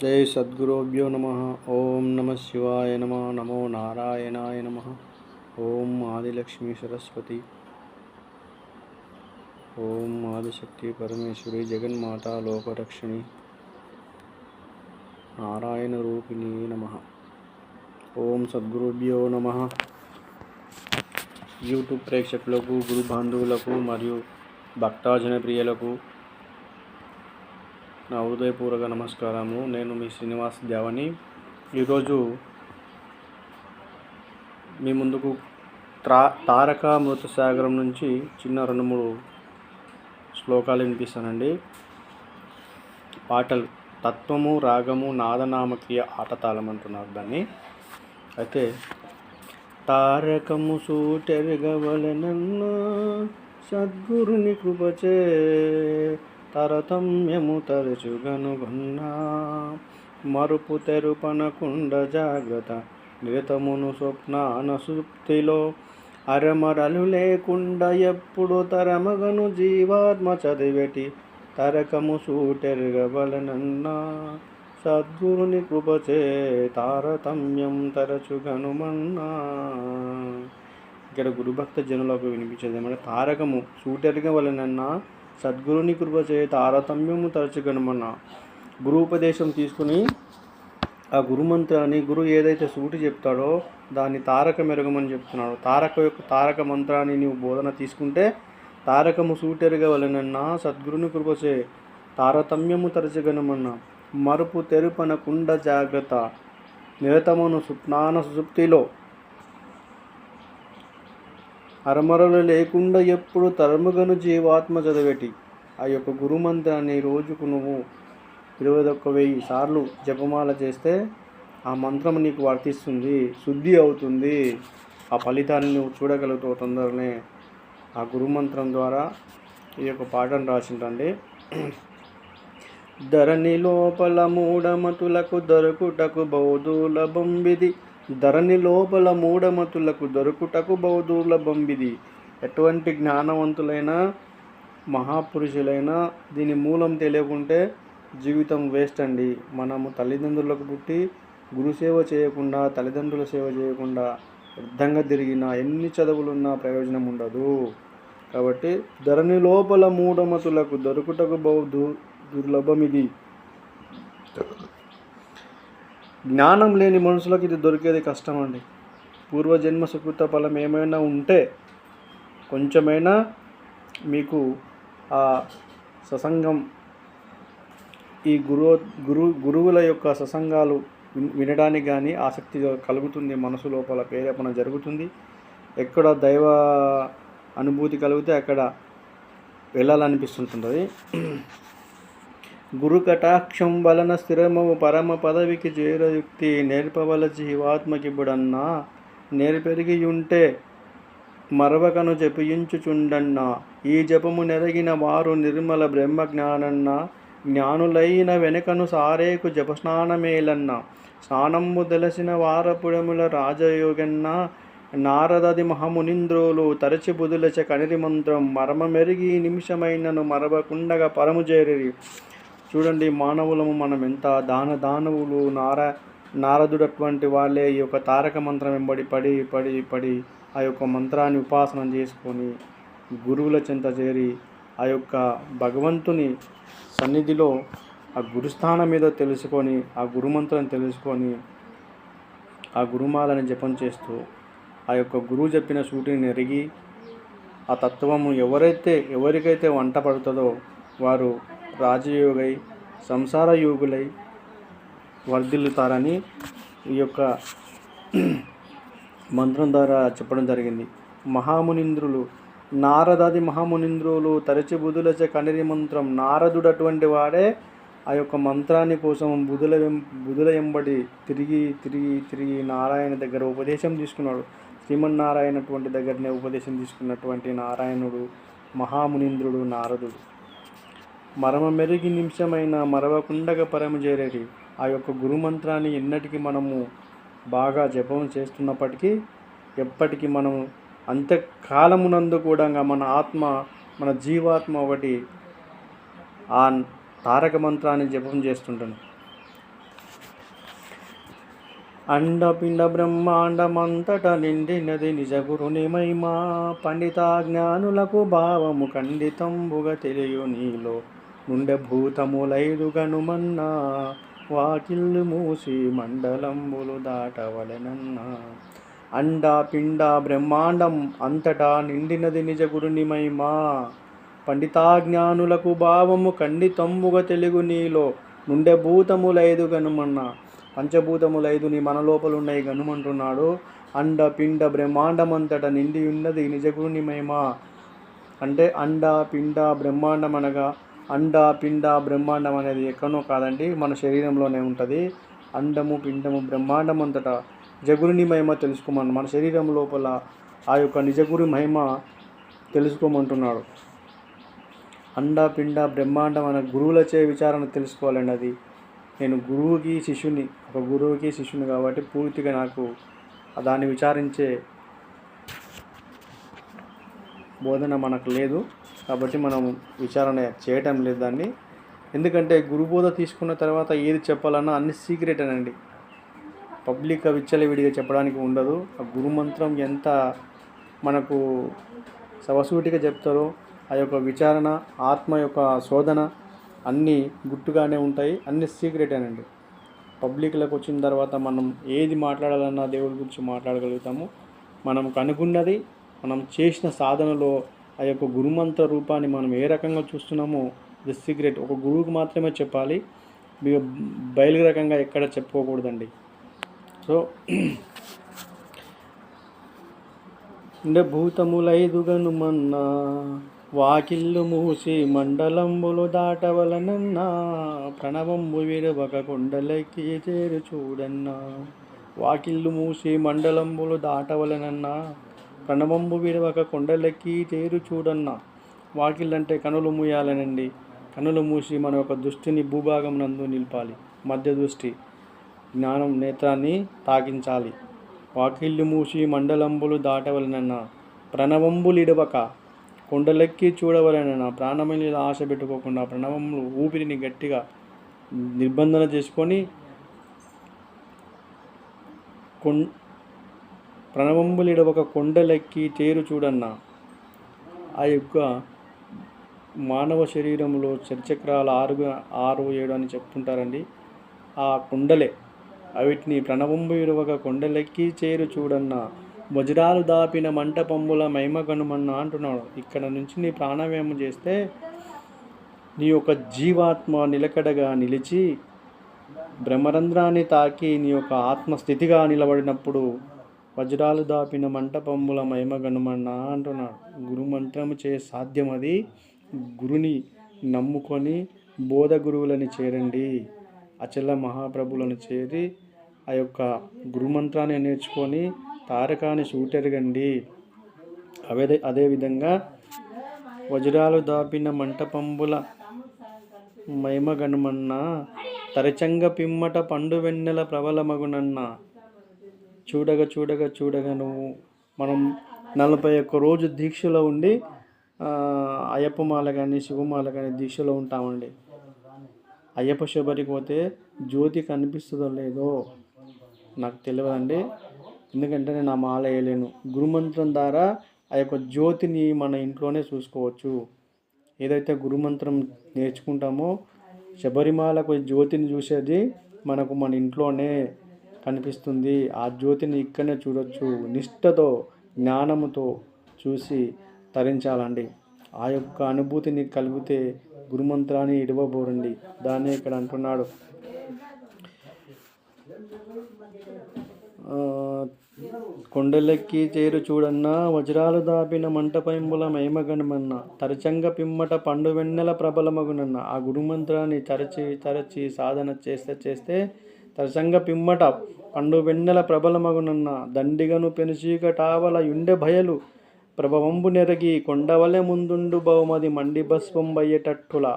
जय सद्गुरुभ्यो नमः। ओम नमः शिवाय नमः। नमो नारायणाय नमः। ओम आदिलक्ष्मी सरस्वती, ओम आदिशक्ति परमेश्वरी जगन्माता लोकरक्षिणी नारायण रूपिणी नमः। ओम सद्गुरुभ्यो नमः। యూట్యూబ్ ప్రేక్షకులకు, గురు బంధువులకు మరియు భక్తజన ప్రియులకు నా హృదయపూర్వక నమస్కారము. నేను మీ శ్రీనివాస్ దేవని. ఈరోజు మీ ముందుకు తారక మృతసాగరం నుంచి చిన్న 2-3 శ్లోకాలు వినిపిస్తానండి. పాటలు తత్వము, రాగము, నాదనామకీయ ఆటతాళం అంటున్నారు దాన్ని. అయితే తారకము సూటెరగవలెనన్న సద్గురుని కృపచే తరతమ్యము తరచుగనుగొన్నా మరుపు తెరుపనకుండ జాగ్రత్త నిరతమును స్వప్నాన సుప్తిలో అరమరలు లేకుండా ఎప్పుడు తరమగను జీవాత్మ చదివెటి తరకము సూటెరగవలనన్నా సద్గురుని కృపచే తారతమ్యం తరచుగనుమన్నా. ఇక్కడ గురుభక్త జనులకు వినిపించేది ఏమంటే, తారకము సూటెరగవలనన్నా సద్గురుని కృపచే తారతమ్యము తరచుగనుమన్నా. గురుపదేశం తీసుకుని ఆ గురుమంత్రాన్ని, గురువు ఏదైతే సూటి చెప్తాడో దాన్ని తారక మెరగమని చెప్తున్నాడు. తారక మంత్రాన్ని నీవు బోధన తీసుకుంటే తారకము సూటెరగవలనన్నా సద్గురుని కృపచే తారతమ్యము తరచుగనుమన్నా మరుపు తెరుపనకుండ జాగ్రత్త నిరతమును స్వప్నాన సుప్తిలో అరమరలు లేకుండా ఎప్పుడు తరముగను జీవాత్మ చదివేటి. ఆ యొక్క గురుమంత్రాన్ని రోజుకు నువ్వు 21,000 సార్లు జపమాల చేస్తే ఆ మంత్రం నీకు వర్తిస్తుంది, శుద్ధి అవుతుంది. ఆ ఫలితాన్ని నువ్వు చూడగలుగుతావు తొందరనే. ఆ గురుమంత్రం ద్వారా ఈ యొక్క పాఠం రాసిందండి. ధరణి లోపల మూఢమతులకు దొరుకుటకు బౌద్ధుల బొంబిది. ధరణి లోపల మూఢమతులకు దొరుకుటకు బౌద్ధుల బొంబిది. ఎటువంటి జ్ఞానవంతులైన మహాపురుషులైనా దీని మూలం తెలియకుంటే జీవితం వేస్ట్ అండి. మనము తల్లిదండ్రులకు పుట్టి గురుసేవ చేయకుండా, తల్లిదండ్రుల సేవ చేయకుండా వ్యర్థంగా తిరిగినా, ఎన్ని చదువులున్నా ప్రయోజనం ఉండదు. కాబట్టి ధరణి లోపల మూఢమతులకు దొరుకుటకు దుర్లభం ఇది. జ్ఞానం లేని మనుషులకు ఇది దొరికేది కష్టం అండి. పూర్వజన్మ సుకృత ఫలం ఏమైనా ఉంటే కొంచెమైనా మీకు ఆ సత్సంగం, ఈ గురువుల యొక్క సత్సంగాలు వినడానికి కానీ ఆసక్తి కలుగుతుంది. మనసు లోపల ప్రేరేపణ జరుగుతుంది. ఎక్కడ దైవ అనుభూతి కలిగితే అక్కడ వెళ్ళాలనిపిస్తుంటుంది. గురు కటాక్షం వలన స్థిరమవు పరమ పదవికి చేరయుక్తి నేర్పవల జీవాత్మకిబుడన్నా నేర్పెరిగి ఉంటే మరవకను జపించుచుండన్నా. ఈ జపము నెరగిన వారు నిర్మల బ్రహ్మ జ్ఞానన్నా జ్ఞానులైన వెనకను సారేకు జపస్నానమేలన్నా. స్నానము తెలిసిన వారపుడముల రాజయోగన్నా నారదది మహమునింద్రులు తరచి బుధులచ కనిరి మంత్రం మరమ మెరిగి నిమిషమైనను మరవకుండగా పరము చేరి. చూడండి, మానవులము మనం ఎంత దానవులు. నారదుడు అటువంటి వాళ్ళే ఈ యొక్క తారక మంత్రం వెంబడి పడి పడి పడి ఆ యొక్క మంత్రాన్ని ఉపాసన చేసుకొని గురువుల చెంత చేరి ఆ యొక్క భగవంతుని సన్నిధిలో ఆ గురుస్థానం మీద తెలుసుకొని, ఆ గురుమంత్రం తెలుసుకొని, ఆ గురుమాలని జపం చేస్తూ ఆ యొక్క గురువు చెప్పిన సూటిని ఎరిగి ఆ తత్వము ఎవరికైతే వంట పడుతుందో వారు రాజయోగై సంసార యోగులై వర్ధిల్లుతారని ఈ యొక్క మంత్రం ద్వారా చెప్పడం జరిగింది. మహామునింద్రులు, నారదాది మహామునింద్రులు తరచి బుధులచే కనిరి మంత్రం. నారదుడు అటువంటి వాడే ఆ యొక్క మంత్రాన్ని కోసం బుధుల ఎంబడి తిరిగి తిరిగి తిరిగి నారాయణ దగ్గర ఉపదేశం తీసుకున్నాడు. శ్రీమన్నారాయణ అటువంటి దగ్గరనే ఉపదేశం తీసుకున్నటువంటి నారాయణుడు మహామునింద్రుడు నారదుడు. మరమ మెరిగి నిమిషమైన మరవకుండగా పరము చేరేటి. ఆ యొక్క గురుమంత్రాన్ని ఎన్నటికీ మనము బాగా జపం చేస్తున్నప్పటికీ ఎప్పటికీ మనం అంత్యకాలమునందు కూడా మన జీవాత్మ ఒకటి ఆ తారక మంత్రాన్ని జపం చేస్తుంటాను. అండపిండ బ్రహ్మాండమంతట నిండినది నిజ గురుని మహిమా. పండిత జ్ఞానులకు భావము ఖండితంబుగా తెలియు నీలో నుండే భూతములైదు గనుమన్నా. వాకిళ్ళు మూసి మండలంబులు దాటవలెనన్నా. అండ పిండ బ్రహ్మాండం అంతటా నిండినది నిజ గురుని మహిమా. పండితాజ్ఞానులకు భావము ఖండితంబుగా తెలుగు నీలో నుండే భూతములైదు గనుమన్నా. పంచభూతములైదు నీ మన లోపల ఉన్నాయి గనుమంటున్నాడు. అండ పిండ బ్రహ్మాండమంతటా నిండి ఉన్నది నిజ గురుని మహిమ. అంటే అండ పిండ బ్రహ్మాండం అనగా అండ పిండ బ్రహ్మాండం అనేది ఎక్కడనో కాదండి, మన శరీరంలోనే ఉంటుంది. అండము పిండము బ్రహ్మాండం అంతటా నిజగురుని మహిమ తెలుసుకోమని, మన శరీరం లోపల ఆ యొక్క నిజగురు మహిమ తెలుసుకోమంటున్నాడు. అండ పిండ బ్రహ్మాండం అనే గురువులచే విచారణ తెలుసుకోవాలండి. అది నేను గురువుకి శిష్యుని కాబట్టి పూర్తిగా నాకు దాన్ని విచారించే బోధన మనకు లేదు కాబట్టి మనం విచారణ చేయటం లేదు దాన్ని. ఎందుకంటే గురుబోధ తీసుకున్న తర్వాత ఏది చెప్పాలన్నా అన్ని సీక్రెట్ అనండి, పబ్లిక్గా విచ్చలవిడిగా చెప్పడానికి ఉండదు. ఆ గురుమంత్రం ఎంత మనకు సవసూటిగా చెప్తారో ఆ యొక్క విచారణ, ఆత్మ యొక్క శోధన అన్నీ గుట్టుగానే ఉంటాయి, అన్ని సీక్రెట్ అనండి. పబ్లిక్లోకి వచ్చిన తర్వాత మనం ఏది మాట్లాడాలన్నా దేవుడి గురించి మాట్లాడగలుగుతాము. మనం కనుగొన్నది, మనం చేసిన సాధనలో ఆ యొక్క గురుమంత్ర రూపాన్ని మనం ఏ రకంగా చూస్తున్నామో ది సీక్రెట్ ఒక గురువుకి మాత్రమే చెప్పాలి, మీకు బయలురకంగా ఎక్కడ చెప్పుకోకూడదండి. సో అంటే భూతములైదుగనుమన్నా. వాకిళ్ళు మూసి మండలంబులు దాటవలనన్నా. ప్రణవంబు విడవక కొండలెక్కి చేరు చూడన్నా. వాకిళ్ళు మూసి మండలంబులు దాటవలనన్నా. ప్రణవంబు విడవక కొండలెక్కి చేరు చూడన్నా. వాకిళ్ళు అంటే కనులు మూయాలనండి. కనులు మూసి మన యొక్క దృష్టిని భూభాగం నందు నిలపాలి, మధ్య దృష్టి జ్ఞానం నేత్రాన్ని తాకించాలి. వాకిళ్ళు మూసి మండలంబులు దాటవలనన్నా. ప్రణవంబులిడవక కొండలెక్కి చూడవలనన్నా. ప్రాణం మీద ఆశ పెట్టుకోకుండా ప్రణవములు ఊపిరిని గట్టిగా నిర్బంధన చేసుకొని ప్రణవంబులిడవక కొండలెక్కి తేరు చూడన్నా. ఆ యొక్క మానవ శరీరంలో చర్చక్రాలు 6, 7 అని చెప్తుంటారండి. ఆ కొండలే అవిటిని ప్రణవంబు విడవక కొండలెక్కి చేరు చూడన్నా. వజ్రాలు దాపిన మంటపంబుల మహిమ కనుమన్నా అంటున్నాడు. ఇక్కడ నుంచి నీ ప్రాణాయామం చేస్తే నీ యొక్క జీవాత్మ నిలకడగా నిలిచి బ్రహ్మరంధ్రాన్ని తాకి నీ యొక్క ఆత్మస్థితిగా నిలబడినప్పుడు వజ్రాలు దాపిన మంటపంబుల మహిమ గనుమన్నా అంటున్నాడు. గురుమంత్రము చే సాధ్యం అది. గురుని నమ్ముకొని బోధ గురువులని చేరండి, అచల మహాప్రభులను చేరి ఆ యొక్క గురుమంత్రాన్ని నేర్చుకొని తారకాన్ని సూటెరగండి. అదేవిధంగా వజ్రాలు దాపిన మంటపంబుల మహిమ గనుమన్నా. తరచంగ పిమ్మట పండు వెన్నెల ప్రబలమగునన్నా. చూడగా నువ్వు మనం 41 రోజు దీక్షలో ఉండి అయ్యప్పమాల కానీ శివమాల కానీ దీక్షలో ఉంటామండి. అయ్యప్ప శబరికి పోతే జ్యోతి కనిపిస్తుందో లేదో నాకు తెలియదండి, ఎందుకంటే నేను ఆ మాల వేయలేను. గురుమంత్రం ద్వారా ఆ యొక్క జ్యోతిని మన ఇంట్లోనే చూసుకోవచ్చు. ఏదైతే గురుమంత్రం నేర్చుకుంటామో శబరిమాలకు జ్యోతిని చూసేది మనకు మన ఇంట్లోనే కనిపిస్తుంది. ఆ జ్యోతిని ఇక్కడనే చూడొచ్చు. నిష్ఠతో జ్ఞానముతో చూసి తరించాలండి. ఆ యొక్క అనుభూతిని కలిగితే గురుమంత్రాన్ని ఇడవబోరండి. దాన్ని ఇక్కడ అంటున్నాడు. కొండలెక్కి చేరు చూడన్నా. వజ్రాలు దాపిన మంటపంబుల మహిమగణమన్నా. తరచంగ పిమ్మట పండు వెన్నెల ప్రబలమగునన్నా. ఆ గురుమంత్రాన్ని తరచి సాధన చేస్తే తరచంగ పిమ్మట పండు వెన్నెల ప్రబలమగునన్నా. దండిగను పెనుచీకటావల యుండె భయలు ప్రభవంబు నెరగి కొండవలె ముందుండు బహుమది మండి భస్వం బయ్యేటట్టులా.